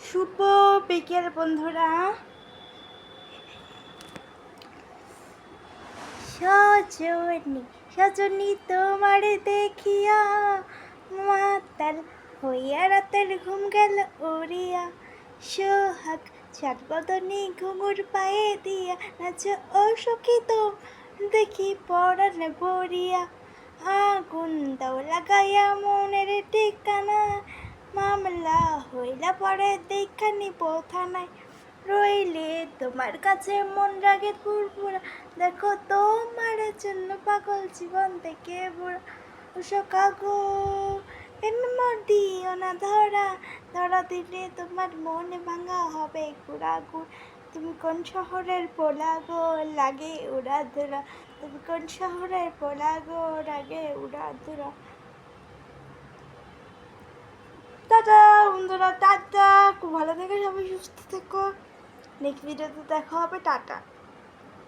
শুভ বিকেল বন্ধুরা। সজনী সজনী তোমার দেখিয়া মাতাল হইয়া রাতের ঘুম গেল উড়িয়া, সোহাগ চাঁদ বদনী ঘুঙুর পায়ে দিয়া নাচ ও সখী তো দেখি পরাণ ভরিয়া, আগুন দাও লাগাইয়া মনের ঠিকানা, মামলা হইলা পরে দেখা নিব থানায়, রইলে তোমার কাছে মন রাগে ফুরফুরা, দেখো তোমার জন্য পাগল জীবন থেকে বুড়া, কাগো মোর দিও না ধরা, ধরা দিলে তোমার মনে ভাঙা হবে গুড়া গুড়। তুমি কোন শহরের পোলা গো লাগে উড়া ধরা, তুমি কোন শহরের পোলা গো লাগে উড়া ধরা। টাটা বন্ধুরা, টাটা, খুব ভালো থেকো, সবাই সুস্থ থেকো। নেক্সট ভিডিওতে দেখা হবে। টাটা।